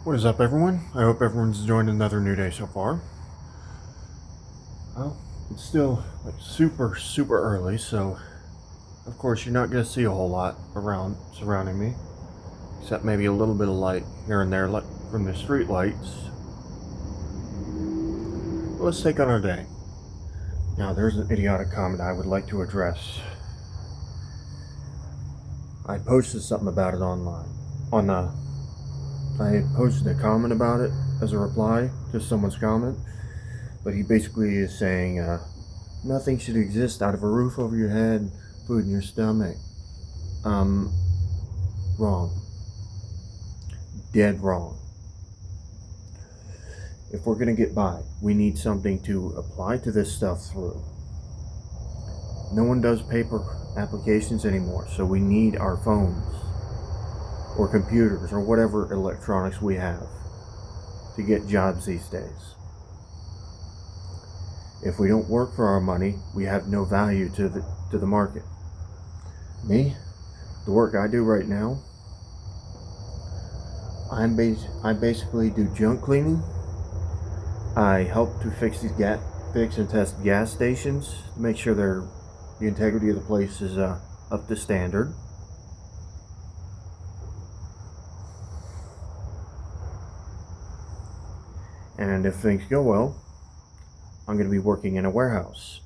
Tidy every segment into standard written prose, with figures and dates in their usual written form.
What is up, everyone? I hope everyone's enjoying another new day so far. Well, it's still like super early, so of course you're not going to see a whole lot around surrounding me, except maybe a little bit of light here and there, like from the street lights. But let's take on our day. Now, there's an idiotic comment I would like to address. I posted something about it online. I posted a comment about it as a reply to someone's comment, but he basically is saying nothing should exist out of a roof over your head, food in your stomach. Wrong. Dead wrong. If we're gonna get by, we need something to apply to this stuff through. No one does paper applications anymore, so we need our phones or computers or whatever electronics we have to get jobs these days. If we don't work for our money, we have no value to the market. Me, the work I do right now, I basically do junk cleaning. I help to fix and test gas stations to make sure the integrity of the place is up to standard. And if things go well, I'm going to be working in a warehouse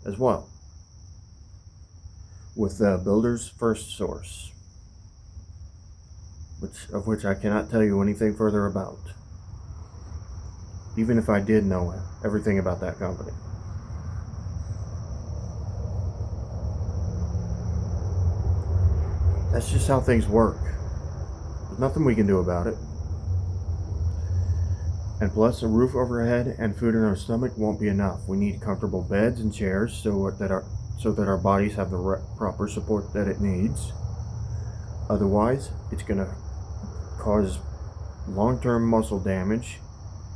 as well with Builder's First Source, of which I cannot tell you anything further about, even if I did know everything about that company. That's just how things work. There's nothing we can do about it. And plus, a roof overhead and food in our stomach won't be enough. We need comfortable beds and chairs so that our bodies have the proper support that it needs. Otherwise, it's going to cause long-term muscle damage,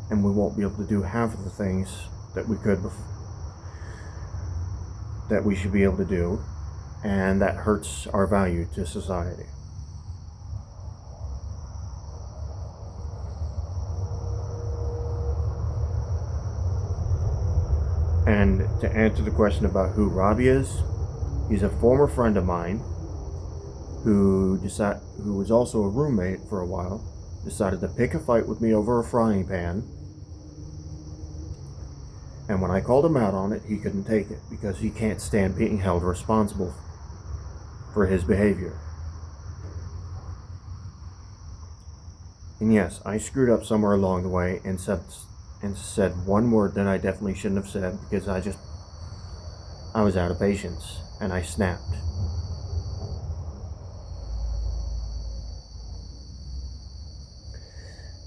and we won't be able to do half of the things that we should be able to do, and that hurts our value to society. And to answer the question about who Robbie is, he's a former friend of mine who was also a roommate for a while, decided to pick a fight with me over a frying pan. And when I called him out on it, he couldn't take it because he can't stand being held responsible for his behavior. And yes, I screwed up somewhere along the way and said one word that I definitely shouldn't have said because I was out of patience and I snapped.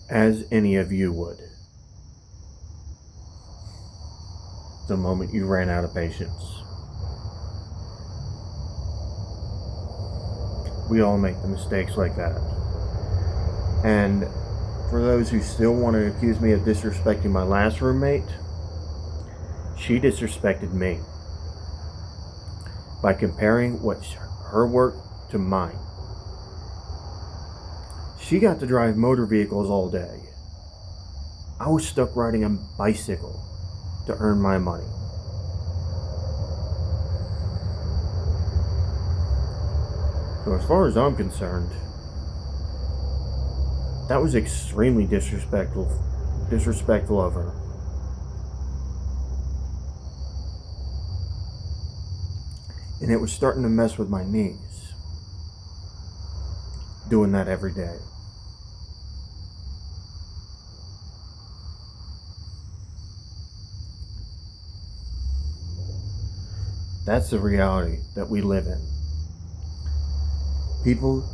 As any of you would, the moment you ran out of patience. We all make the mistakes like that. And for those who still want to accuse me of disrespecting my last roommate, she disrespected me by comparing her work to mine. She got to drive motor vehicles all day. I was stuck riding a bicycle to earn my money. So as far as I'm concerned, that was extremely disrespectful of her. And it was starting to mess with my knees, doing that every day. That's the reality that we live in. People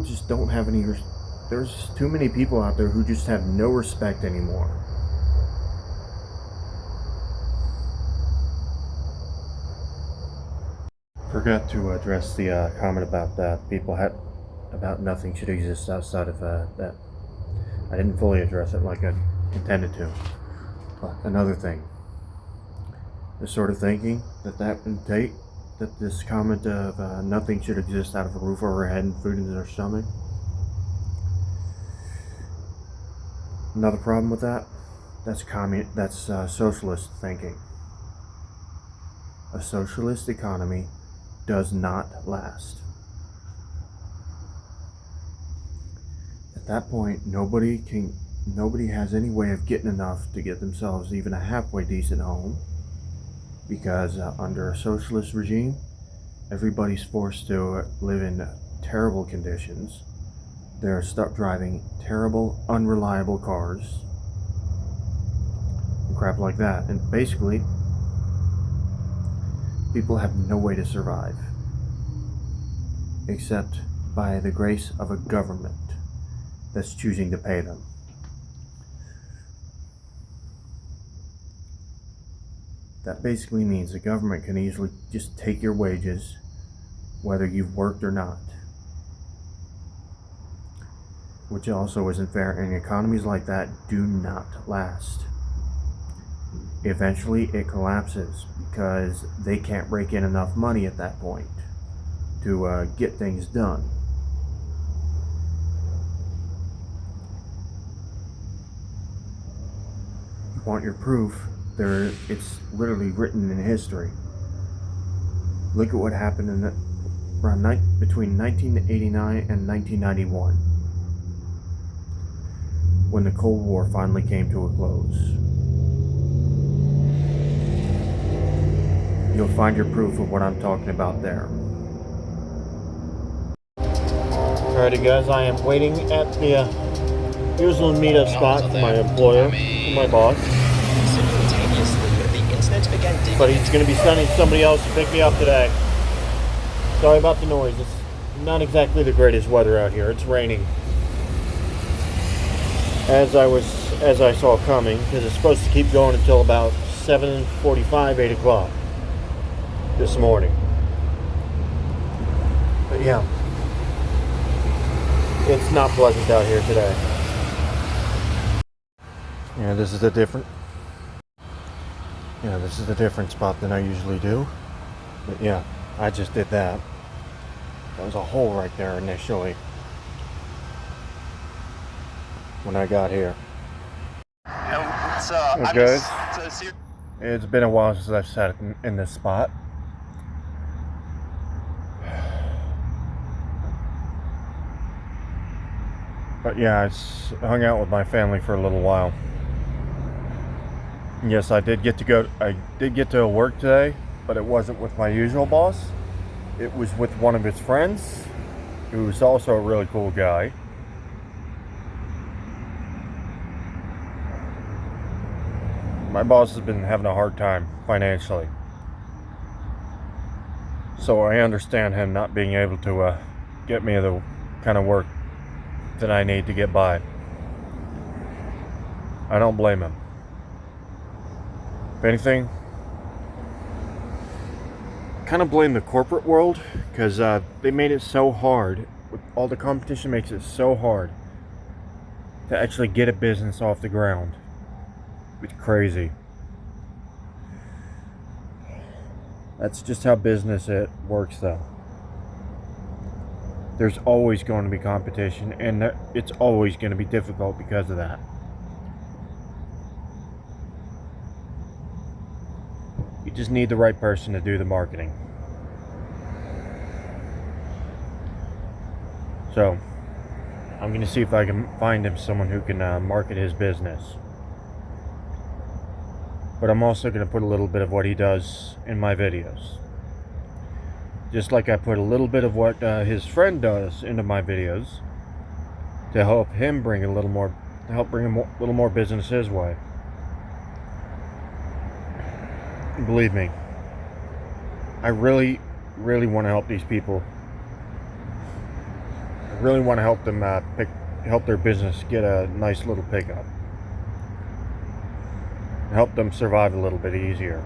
just don't have any. There's too many people out there who just have no respect anymore. Forgot to address the comment about about nothing should exist outside of that. I didn't fully address it like I intended to. But another thing, the sort of thinking that would take, that this comment of nothing should exist out of a roof over our head and food in our stomach, Another problem with that, that's socialist thinking. A socialist economy does not last. At that point, nobody has any way of getting enough to get themselves even a halfway decent home, because under a socialist regime, everybody's forced to live in terrible conditions. They're stuck driving terrible, unreliable cars and crap like that. And basically, people have no way to survive except by the grace of a government that's choosing to pay them. That basically means the government can easily just take your wages, whether you've worked or not. Which also isn't fair, and economies like that do not last. Eventually it collapses because they can't rake in enough money at that point to get things done. You want your proof? It's literally written in history. Look at what happened between 1989 and 1991, when the Cold War finally came to a close. You'll find your proof of what I'm talking about there. Alrighty guys, I am waiting at the usual meetup spot for my employer, my boss. But he's going to be sending somebody else to pick me up today. Sorry about the noise. It's not exactly the greatest weather out here. It's raining. As I saw coming, because it's supposed to keep going until about 7:45, 8 o'clock this morning. But yeah, it's not pleasant out here today. Yeah, this is a different spot than I usually do. But yeah, I just did that. There was a hole right there initially when I got here. Hey guys, it's been a while since I've sat in this spot. But yeah, I hung out with my family for a little while. Yes, I did get to work today, but it wasn't with my usual boss. It was with one of his friends, who's also a really cool guy. My boss has been having a hard time financially, so I understand him not being able to get me the kind of work that I need to get by. I don't blame him. If anything, kind of blame the corporate world, because they made it so hard. All the competition makes it so hard to actually get a business off the ground. It's crazy. That's just how business works, though. There's always going to be competition, and it's always going to be difficult because of that. You just need the right person to do the marketing. So, I'm going to see if I can find him someone who can market his business. But I'm also going to put a little bit of what he does in my videos. Just like I put a little bit of what his friend does into my videos to help him bring a little more business his way. Believe me, I really want to help these people. I really want to help them help their business get a nice little pickup. Help them survive a little bit easier.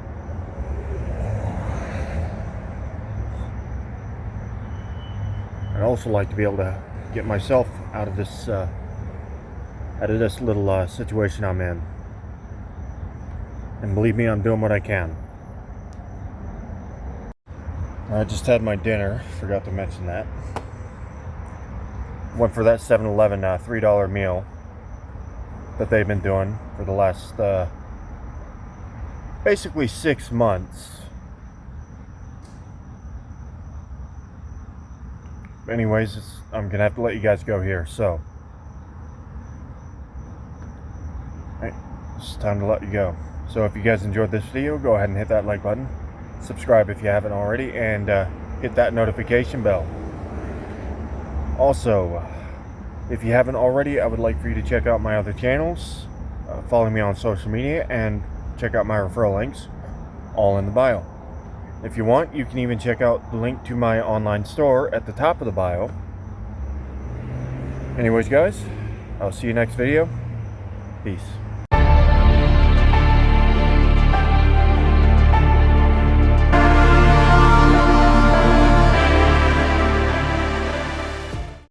I'd also like to be able to get myself out of this little situation I'm in. And believe me, I'm doing what I can. I just had my dinner. Forgot to mention that. Went for that 7-Eleven $3 meal. that they've been doing for the last basically 6 months. Anyways, I'm gonna have to let you guys go here, so it's time to let you go. So if you guys enjoyed this video, go ahead and hit that like button, subscribe if you haven't already, and hit that notification bell. Also, if you haven't already, I would like for you to check out my other channels, follow me on social media, and check out my referral links, all in the bio. If you want, you can even check out the link to my online store at the top of the bio. Anyways, guys, I'll see you next video. Peace.